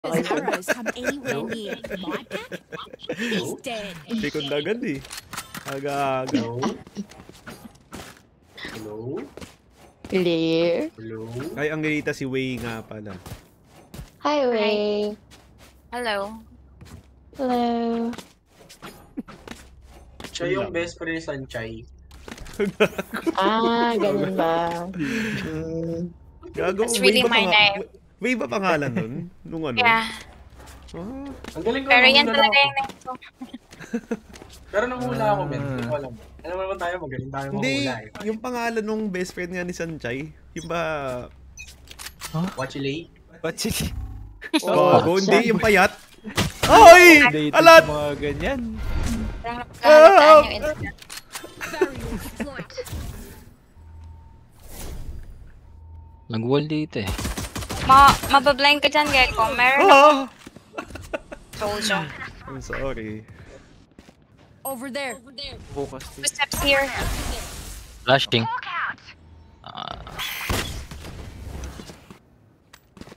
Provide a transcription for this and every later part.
His arrows come anywhere near my pack, he's dead. Likod na agad eh. Aga-aga. Hello? Clear. Hello? Ay, ang ganita si Wei nga pala. Hi, Wei. Hello. Hello. Siya yung best friend ni Sanchay. Ganun ba? Gago, That's really my name. Wei ba pangalan nun? Nung ano? Yeah. Ang galing ko. Pero yan talaga yung name ko. Pero nanghula ako, men. Hindi ko alam. Alam mo naman tayo, magaling tayo Hindi, manghula eh. yung pangalan nung best friend nga ni Sanchay, yung ba... Wachilay? Wachilay? Gago, hindi, yung payat. Ay! Alat! Mga ganyan. Parang nakakalataan yung instant. Nag-wall dito eh. Mabablind ka dyan, Gecko. Meron ako. Told you. I'm sorry. Over there. Focus. Two steps here. Flashing.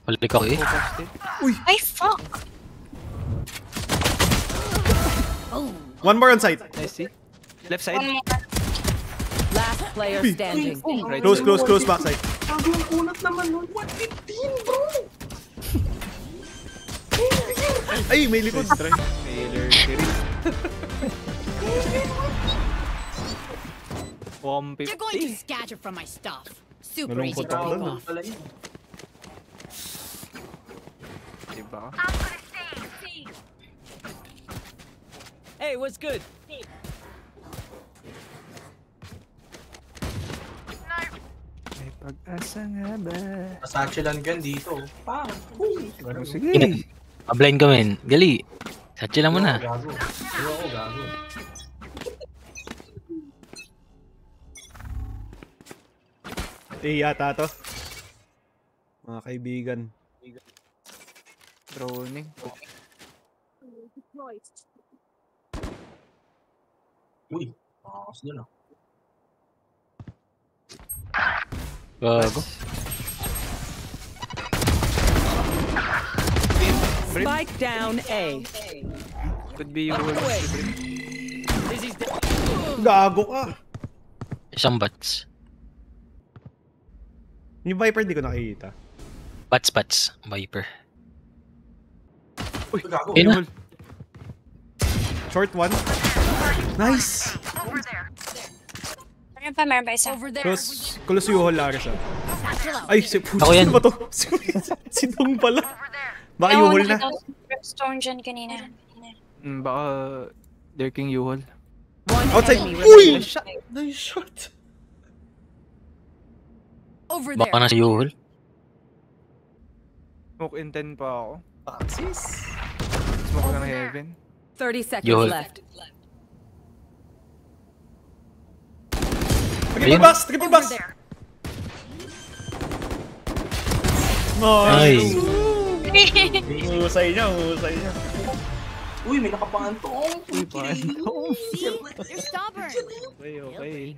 Balik ako eh. Ay, fuck! One more on site. Nice, see? Left side. One more. Last player standing. Right Close, backside. Gago yung kunat naman nun. 115, bro! Ay, may likod. Taylor Siri. 150. You're going to scatter from my stuff. Super easy Nalungkot to ako pick dun. off. Pala yun. Diba? Hey, what's good? May pag-asa nga ba? Masachilan gan dito. Pang! Sige. Blind ka men. Gali. Satchi lang mo na. Gago. Gago, gago. Yata to. Mga kaibigan. Droning. Uy, makakas dun ah. Gago. Spike down A. Could be you. Gago ka! Isang bats. Yung Viper di ko nakikita. Bats. Viper. Uy, gago. Yun na. Short one. Nice! Meron pa isa. Over there. Close yung hole, Larissa. Ay, Ako yan. Sino ba to? Si Dong pala. Baka yung hole na. Stone dyan kanina. Baka lurking U-hole. One Outside. enemy Uy! remaining. Nice shot. Over there. Baka na si Yuhol. Smoke in 10 pa ako. Smoke ka ng heaven. 30 seconds Yun. left. Triple box! Nice! Husay niya. Uy, may nakapantong. Uy, paano? See? You're stubborn. Okay.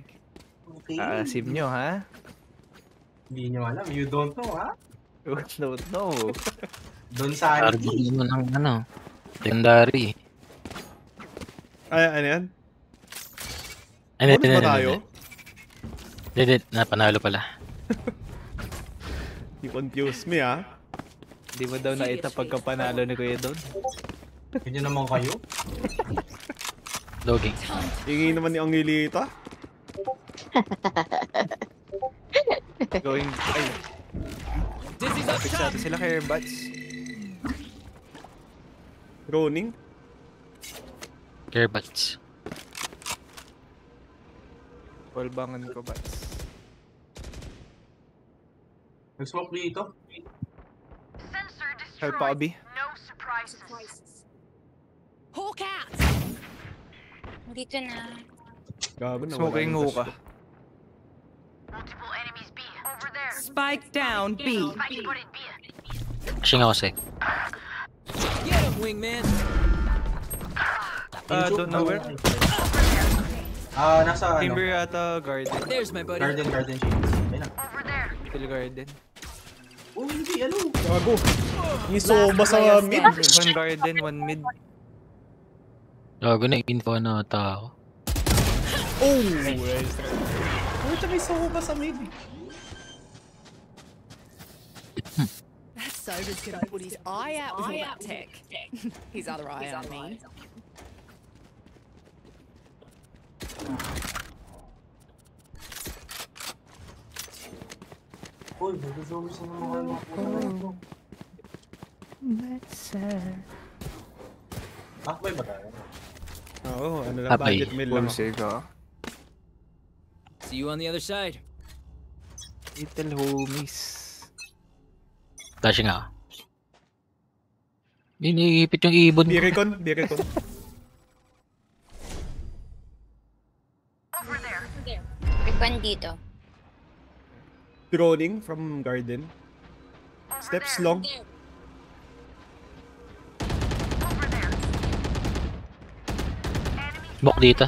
Okay. Aasim nyo, ha? Hindi nyo alam. You don't know, ha? No. Don Sanity. Arbor naman ng ano. Legendary. Ay, ano yan? Ano Bonus ba tayo? Hindi, napanalo pala. You confuse me, ha? Di mo daw naita pagkapanalo ni Kuya Don? Ganyan naman kayo. Doging. Hingi naman ni Angelita. Going... Ay. Lapit sa atin sila kay Bats. Roning. Carebats. Walbangan ko, Bats. Nag-smoke dito. Help pa, Abi. Hawk out. Dito na. Gago na. Smoking hookah. Spike down B. Pushing ako sec. Get him, wingman. Don't know where. Nasa Timber ano? yata garden. There's my buddy. Garden shade. Ayun na. Little garden. Oh, hindi, ano? Gago. Yung soba sa mid. One garden, one mid. Gago na, info na ata ako. Oh! Oh, tsaka may soba sa mid. That sober's gonna put his eye out with all that tech. His other eye, I mean. Uy, nag-zoom sa mga may ba tayo? Oo, ano lang, Abay. budget meal lang. Full save ah. See you on the other side. Little homies. Flashing ako. Iniipit yung ibon ko. Biricon, Biricon. Recon dito. Droning from garden. Steps long. Smoke dito.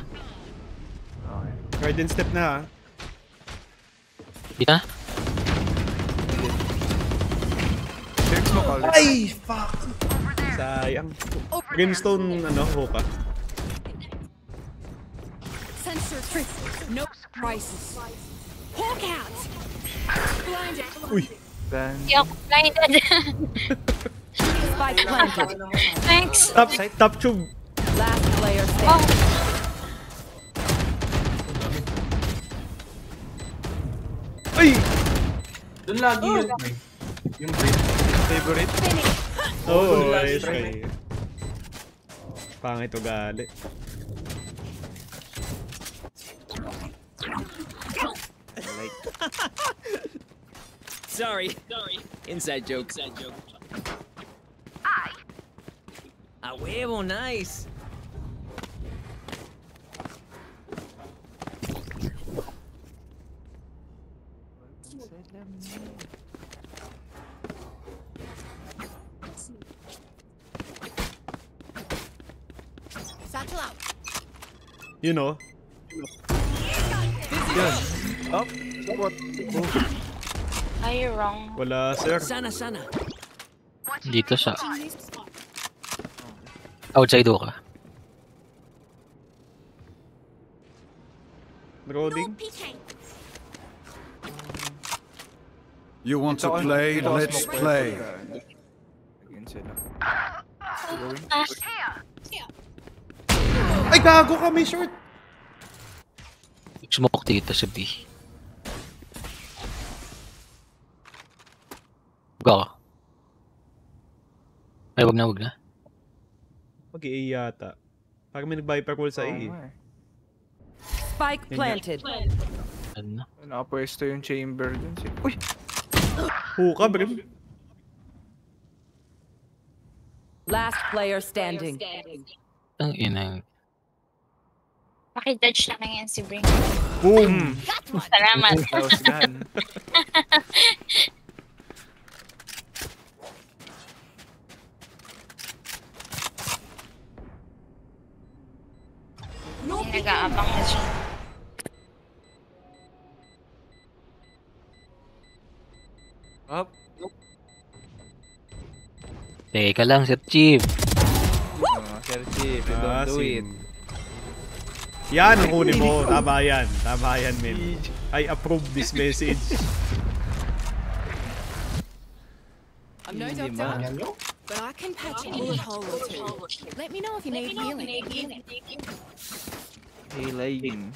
Garden step na ha. Dito na? Dirk smoke ulit. Ay! Fuck! Sayang. Brimstone, ano, hoka. Sensor trip. No prices. Hawk out. Blind out. Uy! Then, Hindi ako blinded. Spike planted. Thanks. Top tube. Last player Oh, standing. Ay! Doon lagi yun. Yung break. favorite. Oh, ayos kayo. Pangit ugali. Sorry. Inside joke. A huevo, nice. Satchel out. You know? Up. What? are you wrong? Wala, sir. Sana. Dito sa... Outside ka. Loading. You want to play? Let's play. Again sila. Ay, gago kami short! Smoke dito sa B. Go. Ay, wag na. Mag-A yata. Parang may nag-viper call sa A. Spike planted. Ano? Nakapwesto yung chamber dun. Uy! Hoka, brim. Last player standing. Ang inang... Pakidodge na lang yan si Bring. Boom! Salamat. That was gun. Nag-aabang na siya. Up. Teka lang, Sir Chief. Sir Chief, don't do it. Yan ang huli mo. Tama yan. Tama yan, men. I approve this message. I'm no doctor, but I can patch a bullet hole or two. Let me know if you need healing. Healing.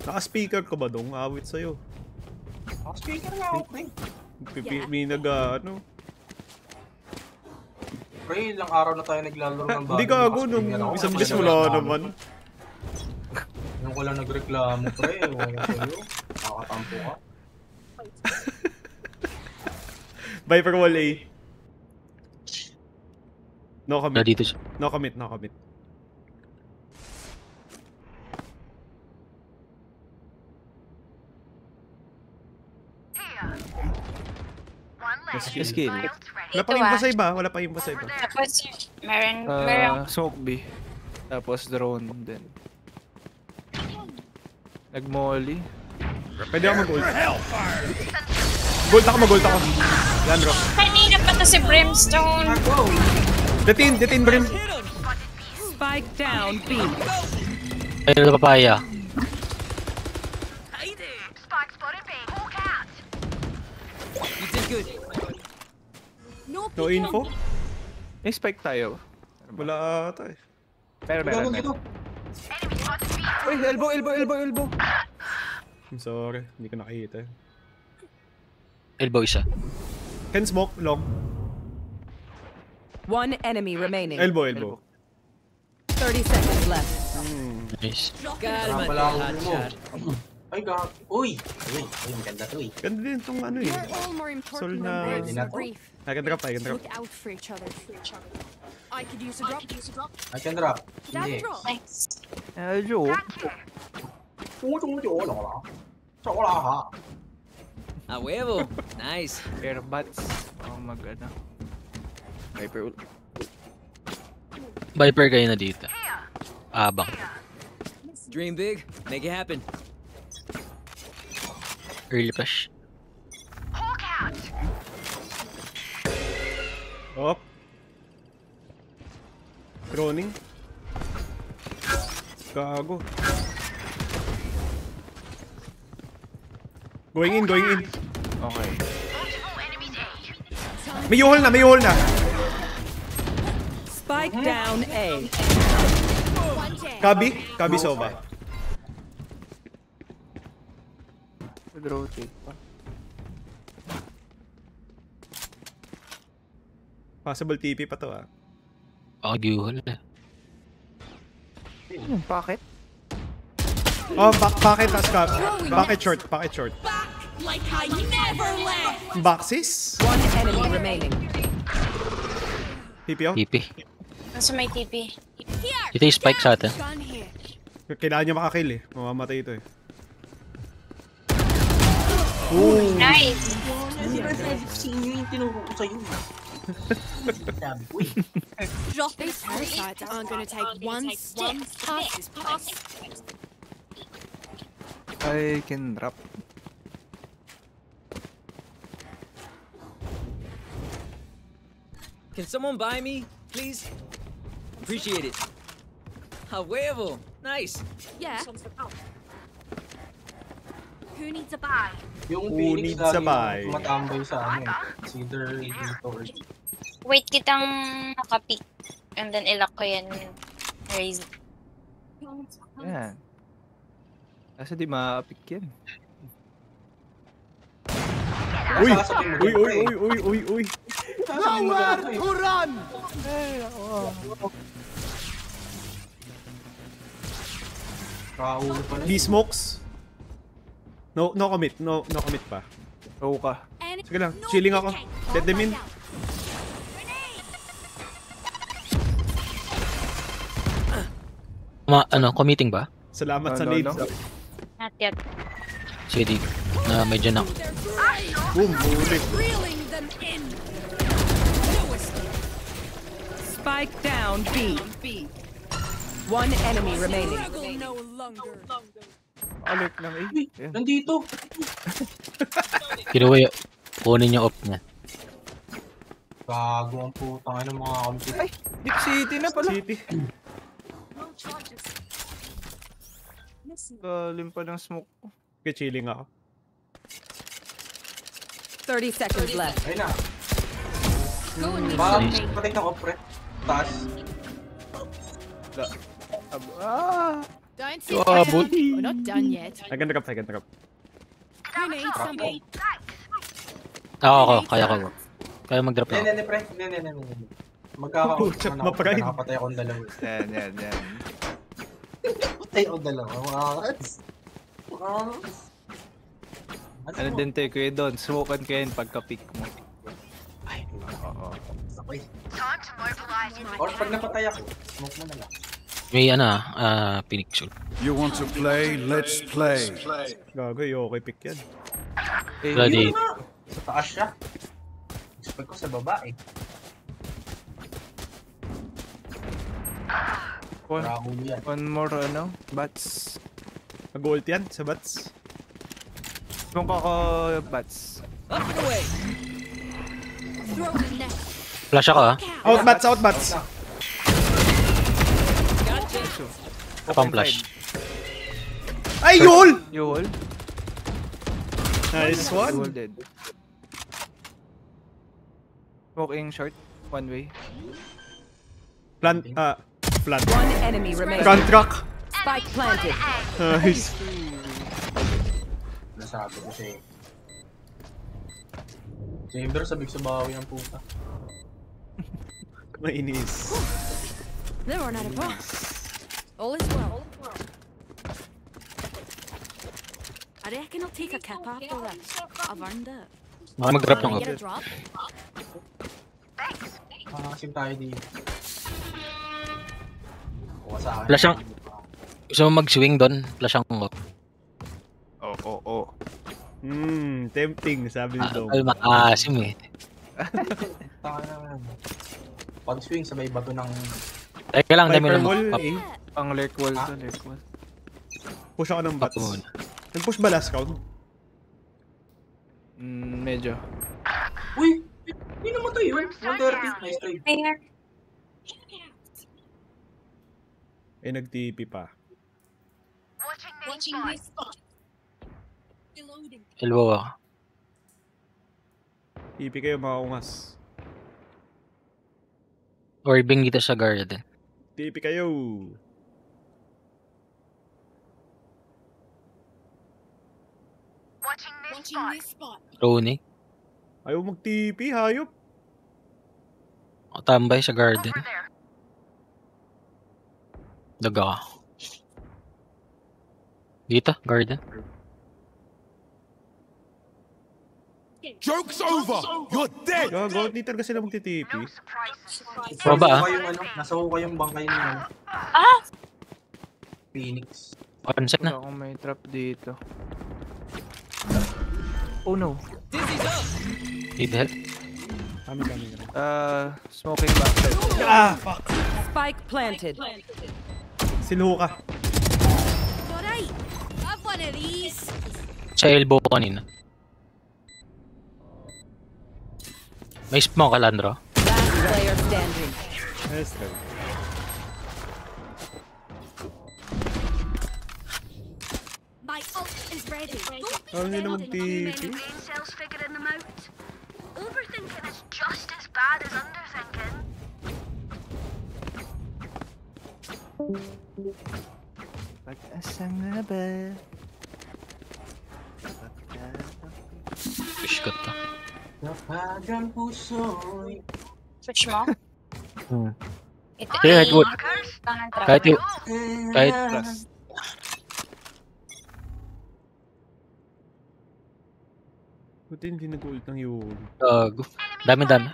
Naka-speaker ka ba dong? Awit sa'yo. Speaker nga ako, pre. May ano? Pre, ilang araw na tayo naglalaro ng bago. Hindi gago nung isang bis wala naman. Yung ko lang nagreklamo, pre. Ewan ko sa'yo. Nakatampo ka. Viper wall A. No commit. Dito siya. No commit, no commit. Skill. Wala pa yung pasay ba? Wala pa yung pasay ba? Tapos, meron. Smoke B. Tapos drone din. Nag-molly. Pwede ako mag-ult. Gold ako. Yan, bro. Kanina pa to si Brimstone. Detain, Brim. Spike down B. Ayun na papaya. You did good. No info? May spike tayo. Wala ata eh. Meron. Uy, elbow. I'm sorry, hindi ko nakikita. Elbow isa. Can smoke, long. One enemy remaining. Elbow. 30 seconds left. Nice. God, my Pala ako hot mo. shot. Ay, Uy, maganda to eh. Ganda din itong ano eh. We're all more Sol important na... than words na or to. brief. I can drop. Look out for each other. I could use a drop. I can drop. Dab Hindi. drop. Thanks. Eljo. Wala ha. A huevo. Nice. Airbots. Oh, mag-ano. Viper ult. Viper kayo na dito. Abang. Dream big. Make it happen. Early push. Op. Droning. Gago. Going in. Okay. May yuhol na. Spike down A. Kabi Sova. Rotate pa. Possible TP pa to ah. Pag-yuhol na. Bakit? Oh, packet as cap. Packet short. Like I never left. Boxes? One enemy remaining. TP out. TP. Nasa may TP. Ito yung spike sa atin. Gun here. Kailangan niya makakill eh. Mamamatay ito eh. Nice. These parasites aren't going to take one step past this place. I can drop. Can someone buy me, please? Appreciate it. A huevo. Nice. Yeah. Who needs a buy? Yung Who Phoenix needs a buy? lagi matambay sa ano eh. It's either dito or Wait kitang nakapick. And then ilock ko yan. Raise. Yan. Kasi di ma-pick yan. Uy! Sasabihin mo dito, eh. Uy! Sasabihin mo dito, eh. run! Kaulo pa na. He smokes. No commit pa. Row ka. Sige lang, chilling ako. Let them in. Committing ba? Salamat sa No. nades. Not yet. Sige, di. Medyo na. Boom, bulik. Reeling them in. Spike down B. One enemy remaining. Struggle no longer. Alert lang eh. Uy, Yan. nandito. Kinuha yung kunin yung op niya. Gago ang putang ano mga kampi. Ay, Deep City na pala. City. Galing pa ng smoke. Okay, chilling ako. 30 seconds left. Ayun na. Go and meet Baka something. patay ng opre. Taas. Don't sit Oh, there. but- We're not done yet. I can drop. Who needs something? Ako, kaya ko. Kaya mag-drop na ako. Hindi, pre. Hindi. Magkakaroon Pucha, ako. ma-pride. Nakapatay akong dalawa. Yan. Patay akong dalawa. Mga kats. Ano din tayo kuya doon? Smokean ko yan pagka-pick mo. Ay, Oo. sabay. Or pag napatay ako, smoke mo na lang. May Phoenix ult. You want to play? Let's play. Gago, okay pick yan. Eh, Bloody. Yun na. Sa taas siya. Expect ko sa baba eh. one Rahul yan. more bats. Mag-ult yan sa bats. Kung ako bats. Up and away. Throw the net. Flash ako ah. Out bats, out bats. Gotcha. Pang flash. Ay, yul! You hold? Nice You one. hold dead. Smoking short. One way. Plant, One enemy remaining. contract. Spike planted. Nice. Nasabi ko siya eh. Chamber, sabik sa bawi ang puta. Mainis. There are not a boss. All is well. I reckon I'll take a cap after this. I've earned it. Baka mag-drop ng Can I up. get a drop? Makasim tayo dito. Kuha sa akin. Flash ang... Gusto mo mag-swing doon? Flash ang up. Oo. Tempting, sabi ni Dom. Ay, maasim eh. Taka naman. Pag swing, sabay bato ng... Teka lang, dami Viper lang wall, mag-pop. eh. Ang lurk wall to, lurk wall. Push ako ng bats. Pop muna. Nag-push ba last round? Medyo. Uy! Hindi namatay yun. 130. Nice try. Fair. Eh, nag-TP pa. Watching this spot. Reloading. Elbow ako. TP kayo mga ungas. Orbing dito sa garden. TP kayo. Watching this spot. Rooney. Ayaw mag-TP, hayop. Tambay sa garden. Daga. Dito, garden. Joke's over! You're dead! Gago, di talaga sila mag-TP. Baba ah. Nasa hukay yung bangkay niya. Ah! Phoenix. Onset Wala na. akong may trap dito. Oh no. Dizzy's up. Need help. Kami. Smoking backside. Ah, fuck. Spike planted. Sinuho ka. Alright. Have one of these. Sa elbow ko kanina. May smoke, Alandro. Last player standing. Nice try. My ult is ready. Ayaw nyo na mag-TP. Cells figuring them out. Overthinking is just as bad as underthinking. Pag-asa nga ba? Push ko to. Kapag ang puso'y... Switch mo. Ito. Kaya good. Tangan trap. Kahit yung... Kahit... Buti hindi nag-ult ng yun. Dami-dami.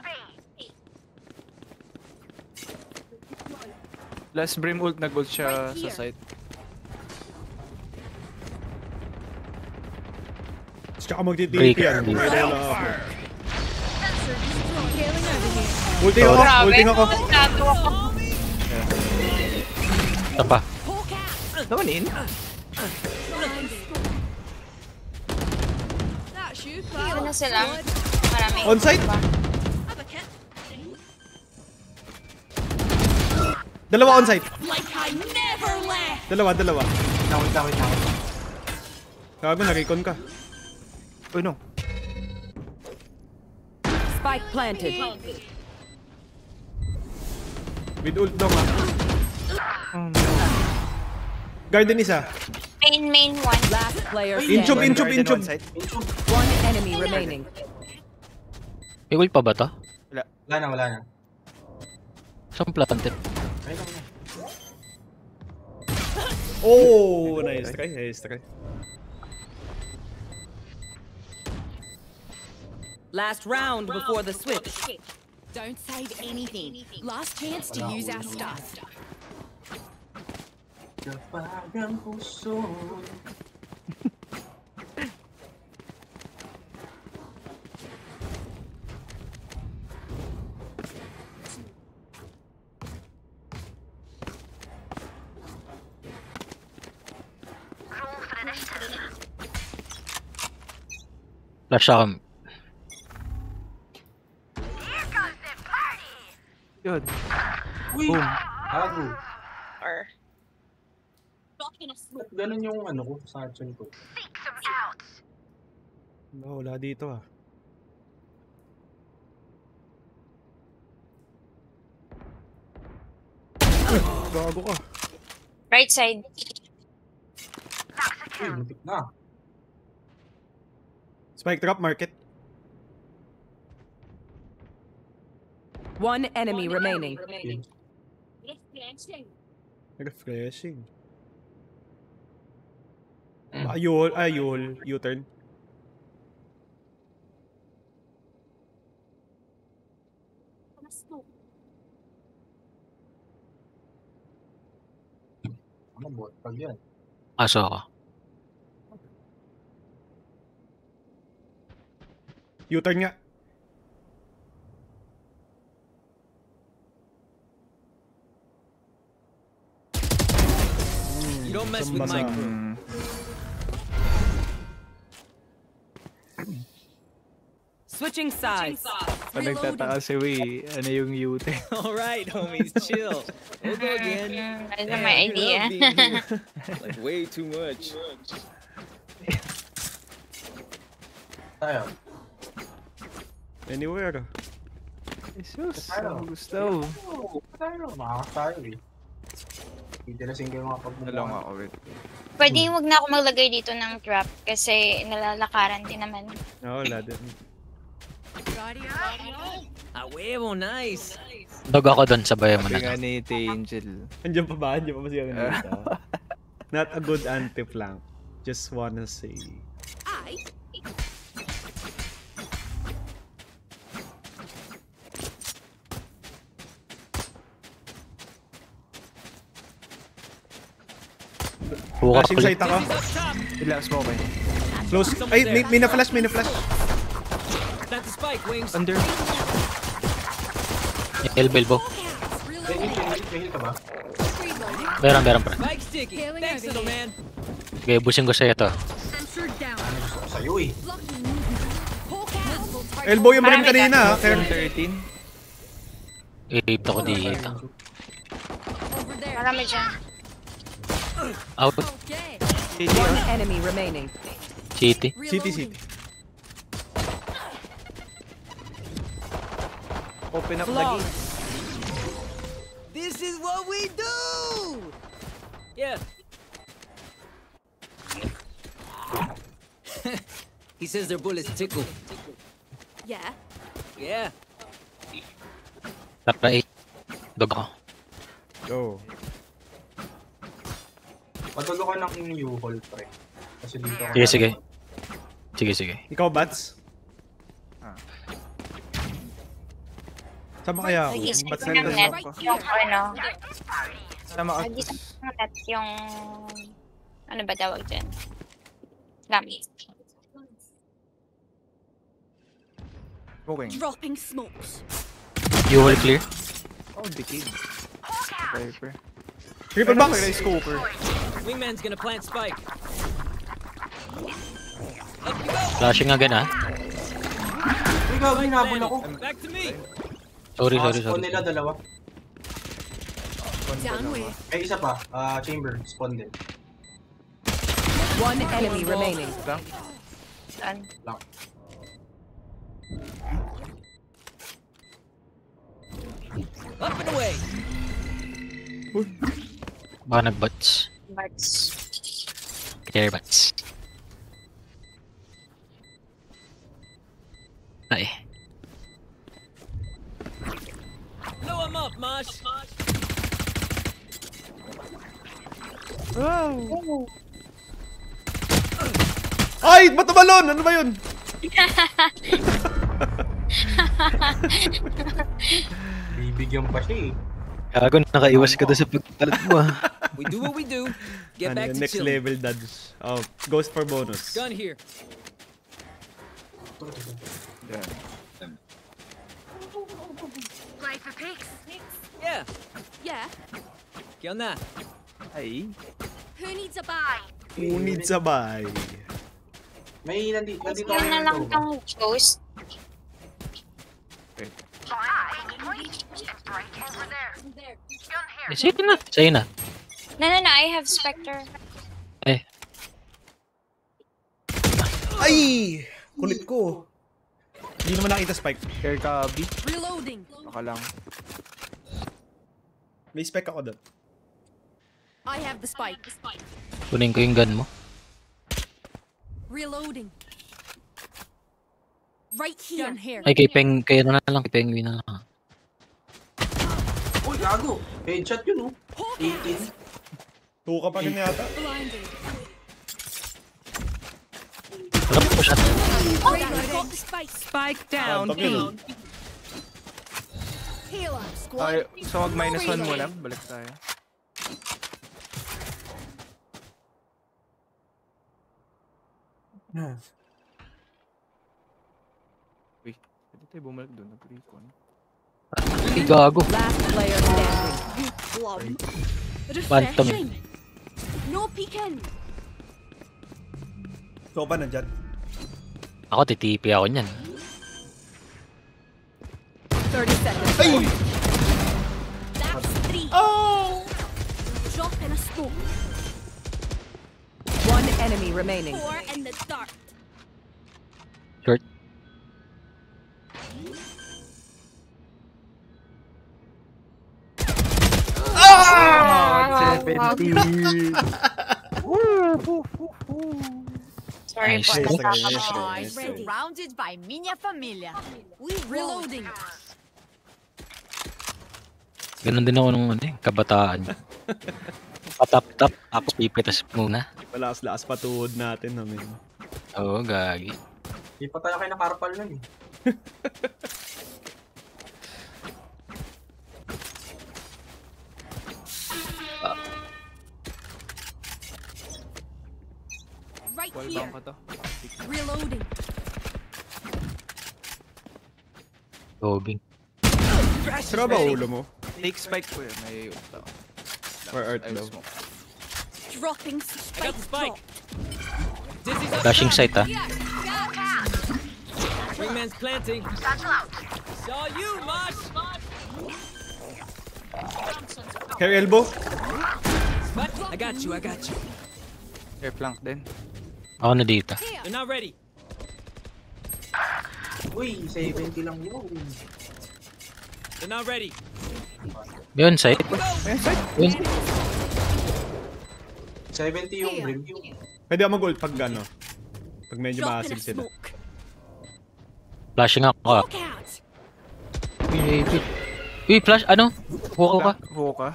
Last Brim ult, nag-ult siya sa site. Tsaka mag-TP Break. yan. Break. Pwede lang ako. Ulting ako, Grabe. ulting ako. Tato ako. Ito pa. Naman in? That's you, Ito pal. na sila. Marami. On-site? Have a kit. Dalawa on-site. Like I never left. Dalawa. Wait lang. Gago, na-recon ka. Oh no. Spike planted. With ult daw nga. Oh no. Garden isa. Main one. Last player Inchub, standing. inchub. One enemy remaining. May ult pa ba to? Wala na. Saan planted? Ayun lang na. Oh, nice try. Last round before the switch. Don't save anything. Last chance to use our stuff. Kapag ang puso'y... Flash ako. Yun. Uy! Boom. Gago. Or... Ba't ganun yung ano ko sa action ko? Wala dito ah. Gago ka. Right side. Uy, mutik na. Spike drop market. One enemy remaining. Refreshing. U-turn. Ano bot pag yan? Aso ako. U-turn nga. You don't mess with my crew. Switching sides. Pag nagtataka si Wei, ano yung ute? Alright, homies, chill. We'll go again. That's my idea. Like way too much. Tayo. Anywhere. Jesus, Tayo. ang gusto. Tayo. Makakas tayo eh. Titirasin ko yung mga pagmumukha. Nalong ako, wait. Pwede wag na ako maglagay dito ng trap kasi nalalakaran din naman. Wala din. A huevo, nice. Dog ako doon, sabayan mo Sabi nga na. ni Angel. Andiyan pa ba? Andiyan pa ba siya nandito? Not a good anti-flank. Just wanna say. Huwag Flashing ako. sight ako. Ilang smoke eh. Close. Ay, may na-flash, may na-flash. Plant the spike, wings. Under. Elbow. May heal ka ba? Meron pa. Spike sticky. Thanks, little man. Okay, busin ko sa'yo to. Ano gusto ko sa'yo eh? Elbow yung rim kanina ha. Kaya 13. I-rape ako dito. Marami dyan. Out. One enemy remaining. City. City. Open up lagi. This is what we do. Yeah. He says their bullets tickle. Yeah. Yeah. Tara 8. Dog ako. Go. Matulo ka ng U-hole pre. Kasi dito ako. Sige. Ikaw, Bats? Sama kaya ako? Nag-isip Bats ko na ng lang. net yung ano. Sama ka. Nag-isip ko ng net yung... Ano ba tawag dyan? Gamit. Smoking. Dropping smokes. You will clear. Oh, decade. Viper. Triple box! Rice cooker. Wingman's gonna plant spike. Up you go. Flashing again ha. Uy, gago, hinabol ako. Back to me. Sorry. Spawn nila dalawa. Down with. May isa pa. Chamber. Spawn din. One enemy remaining. Saan? Lang. Up and away. Baka nag-bots. Barts. Clear bots. Ay. Blow him up, Mosh. Ay! Ba't tumalon? Ano ba yun? Bibigyan pa siya eh. Gago, nakaiwas ka doon sa pagpalit mo ah. We do what we do. Get Ano back yun? to Next chilling. level dodge. Oh, ghost for bonus. Gun here. Yan. Play for pigs. Yeah. Yeah. ¿Qué onda? Ay. Who needs a buy? Unid sabay. May nandito Yun ako na lang nito. tong ghost. Sige na. Sa'yo na. No, I have Spectre. Ay! Kulit ko. Hindi naman nakita spike. Care ka, B. Reloading. Baka lang. May spike ako doon. I have the spike. Kunin ko yung gun mo. Reloading. Right here. Ay, kay Peng, kayo na lang. Kay Penguin na lang. Uy, gago. Headshot yun, oh. 18. Tuka pa rin yata. Blinded. Harap ko siya. Got the spike. Spike down. Down. Heal up, squad. Ay, so mag-1 muna. Balik tayo. Uy, pwede tayo bumalik doon. Nag-recon. Ay, gago. Last player standing. You flub. Phantom. No peeking. Ikaw pa nandyan. Ako, titipi ako niyan. 30 seconds. Ay! That's 3. Oh! Drop in a smoke. One enemy remaining. 4 in the dark. Short. Ah! 70. Sorry Nice. po. Nice. Nasama Nice. ko. Nice. Surrounded by minha família. We reloading. Ganun din ako nung kabataan. Patap-tap, ako pipitas muna. Malakas-lakas patuod natin namin. Oo, gagi. Di pa tayo kayo nakarpal nun, eh. Right Wall here. bang ko to? Reloading. Gobing. Sira ba ulo mo? Take spike ko yun. May ult ako. Or earth Ayun, low? smoke. Dropping spike. spike. Drop. Flashing sight, ah. Wingman's planting. Saw you, Mosh. Carry elbow? What? I got you. Air flank din. Ako na dito. They're not ready. Uy, 70 lang yun. They're not ready. Yun, sight. Yun. 70 yung review. Pwede ako mag-ult pag ano. Pag medyo Drop in a maasim sila. smoke. Flashing ako. Ah. Look out. Uy, flash, ano? Huko ka. Huka.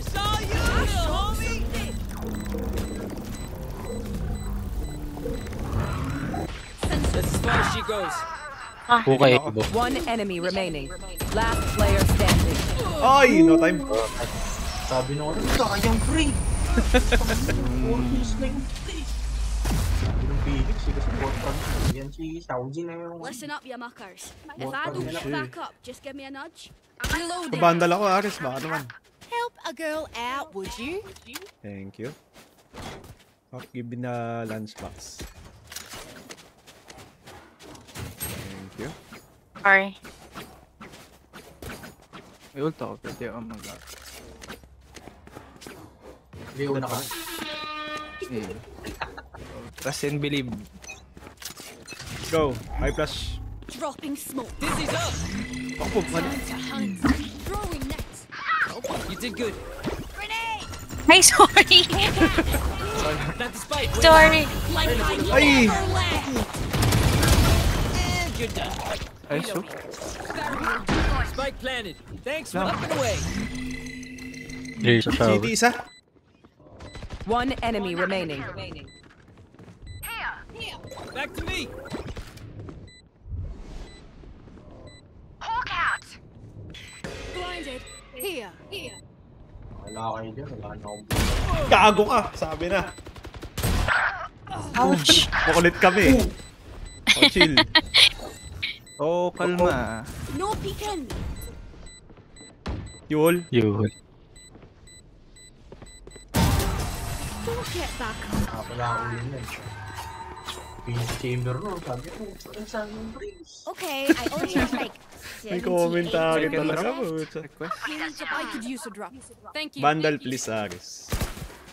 Saw you, homie. That's as far as she goes. Huko eh. Ibo. One enemy remaining. Last player standing. Ay! No time. Sabi na ako, sayang free. 4 kills na yung free. Sabi ng Felix, sige sa portal. Yan si Saudi na yung... Listen up, you muckers. If What I don't the get shit? back up, just give me a nudge. Reloading. Pabandal ako, Aris. Baka naman. Help a girl out, would you? Thank you. I'll give me the lunchbox. Thank you. Sorry. May ult ako. Pwede ako mag-up. Leo na ka. Eh. Trust and believe. Go. High flash. Dropping smoke. Dizzy's up. Ako, man. To hunt. Throwing nets. You did good. Grenade. Ay, sorry. Not the spike. Sorry. Like I Ay! never left. And you're done. Ay, so. Spike planted. Thanks for up and away. Clear sa shower. City isa. One enemy remaining. Back to me. Hawk out! Blinded. Here. Wala kayo dyan, wala na akong... Gago ka! Sabi na. Ouch. Makulit kami. Oh, chill. Oh, kalma. No peeking. Yul. Yun. Don't get back up. Wala akong yun. chamber no, sabi ko, saan yung brace? Okay, I only have like May komentary 78 talaga po. I could use a drop. Thank you. Vandal, please, Aris.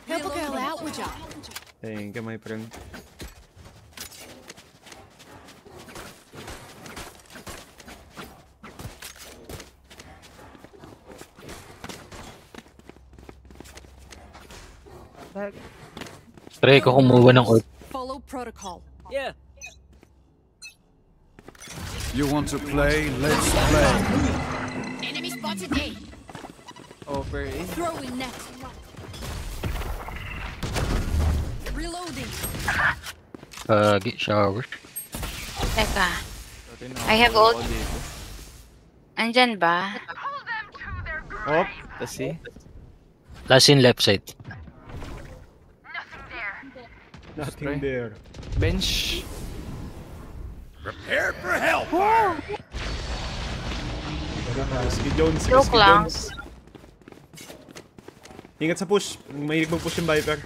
Help a girl out, would ya? Thank you, my friend. Pre ko kumuha ng ult. Follow protocol. Yeah. You want to play? Let's play. Enemy spotted A. Over A. Throwing net. Reloading. Get shower. Teka. I have ult. Andyan ba? Oh, Let's see. Last in left side. nothing there. Bench. Prepare for hellfire! Risky Jones, Joke Risky lang. Jones. Ingat sa push. Mahilig mag-push yung Viper.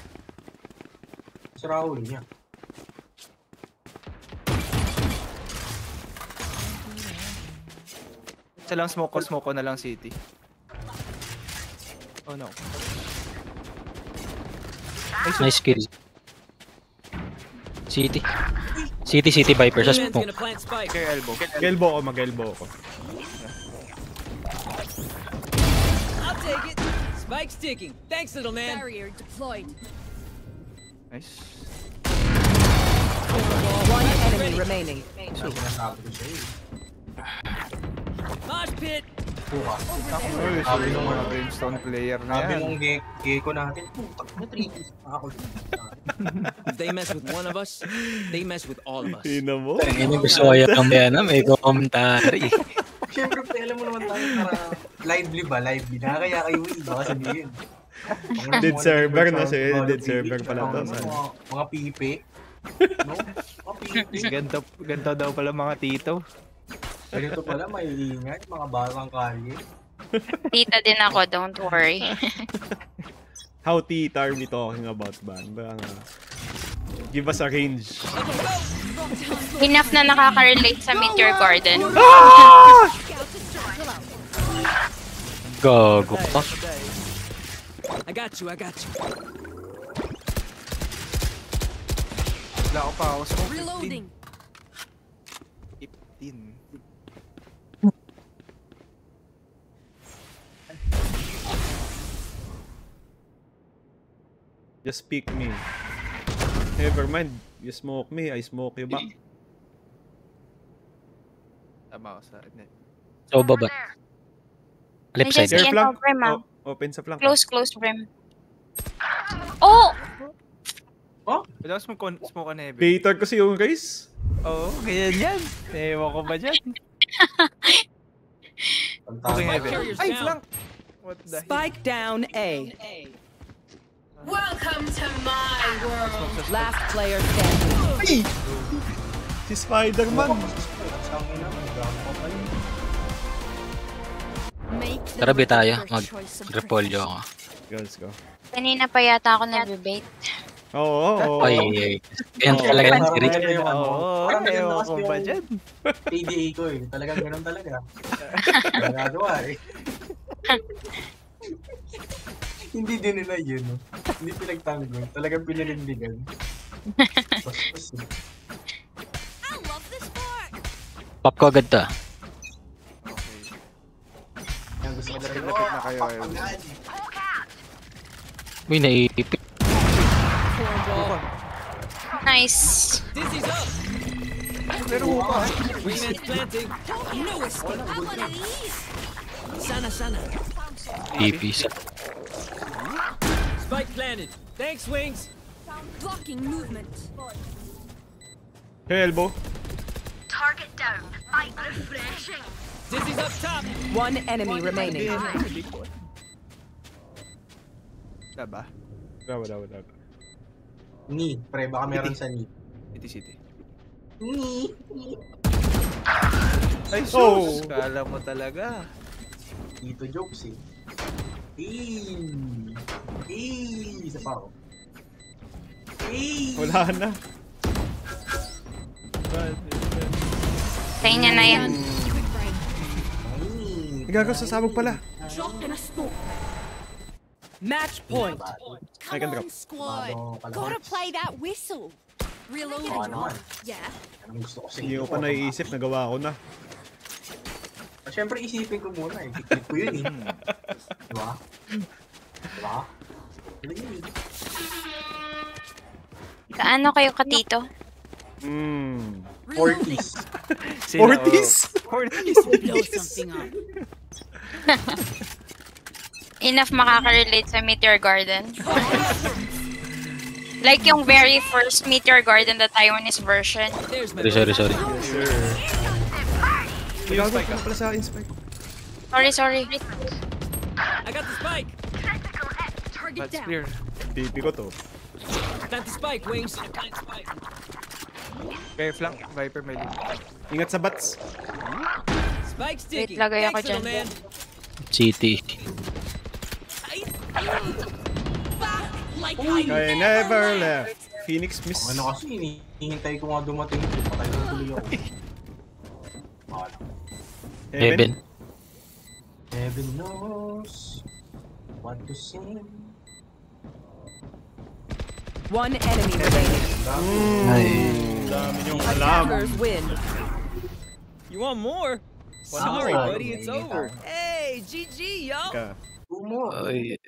Sa Raul niya. Isa lang smoke ko na lang city. Oh no. Nice kill. City. City Viper sa Wingman's smoke. gonna plant spike. Care elbow. Mag-elbow ko, mag-elbow ko. I'll take it. Spike's ticking. Thanks, little man. Barrier deployed. Nice. One enemy remaining. Sinasabi ko sa'yo. Mosh pit. Sabi nung Mga brimstone player na sabi yan. nung gecko natin, putak na 3 ako. If they mess with one of us, they mess with all of us. Ina mo. Ano gusto ko yung may commentary. Siyempre, alam mo naman tayo para lively ba? Lively. Nakakaya kayo baka sabihin. Dead server na siya. Dead server pala to. Mga pipi. No? Mga pipi. Ganto daw pala mga tito. Ganito pala, may ingay. Mga batang kalye. Tita din ako, don't worry. How tita are we talking about, Ban? Give us a range. Enough na nakaka-relate sa Meteor Garden. Gago pa. I got you. Wala ko pa ako sa Reloading. 15. Just pick me. Never mind. You smoke me, I smoke you back. Tama ako sa net. So, baba. Left side. Yes. Air flank. Brim, ah. Open sa flank. Close brim. Oh! Wala ko smoke on heavy. Peter kasi yung guys. Oo, ganyan yan. Ewan ko ba dyan? Okay, heavy. Ay, flank! What the heck? Spike down A. Welcome to my world. Last player standing. Si Spider-Man. Make the Tara, be tayo. right choice of Mag-repolyo ako. Let's go. Kanina pa yata ako nag-debate. Oo. Ay. Yan talaga yung series. Oo, ewan ko ba dyan? PDA ko eh. Talagang ganun talaga. Nagagawa eh. Hindi din nila yun. No? Hindi pinagtanggol. Talagang pinanindigan. Bastos eh. I love this part. Pop ko agad to. Yan, gusto ko talaga. Lapit na kayo. Uy, naipit. Nice. Dizzy's up. Wingman's planting. No escape. I want to leave. Sana. EP sa. Spike planted. Thanks, Wings. Blocking movement. Hey, elbow. Target down. Might refreshing. Dizzy's up top. One enemy remaining. Diba? Wala. Ni, pre, baka meron sa ni. City. Ni. Ay, Oh. sus! Kala mo talaga. Dito jokes eh. Isa pa ako. Wala na. Sa inyo na yan. Gago, sasabog pala. Match point. I can Come drop. on, squad. Bado, Gotta play that whistle. Reloading. naman. Yeah. Anong gusto ko Hindi ko pa naiisip, nagawa ko na. Siyempre isipin ko muna eh. Click ko yun eh. Diba? Diba? Yun yun eh. Kaano kayo katito? 40s. 40s? 40s. Blow something up. Enough makaka-relate sa Meteor Garden. Like yung very first Meteor Garden, the Taiwanese version. There's my Sorry. Gago, ano pala sa akin, Spike? Sorry. I got the spike. Target That's down. clear. Pipi ko to. Plant the spike, Wings. Kaya flank, Viper may lead. Ingat sa bats. Spike sticky. Wait, lagay ako Thanks, little dyan. man. City. Like I never left. Phoenix miss. Ano kasi, hinihintay ko nga dumating ito. Patay na tuloy ako. Heaven. Heaven knows what to say. One enemy remaining. Dami niyong alam. Attackers win. You want more? Sorry, buddy, it's over. Hey, GG, yo. Ka. Two more. Ay.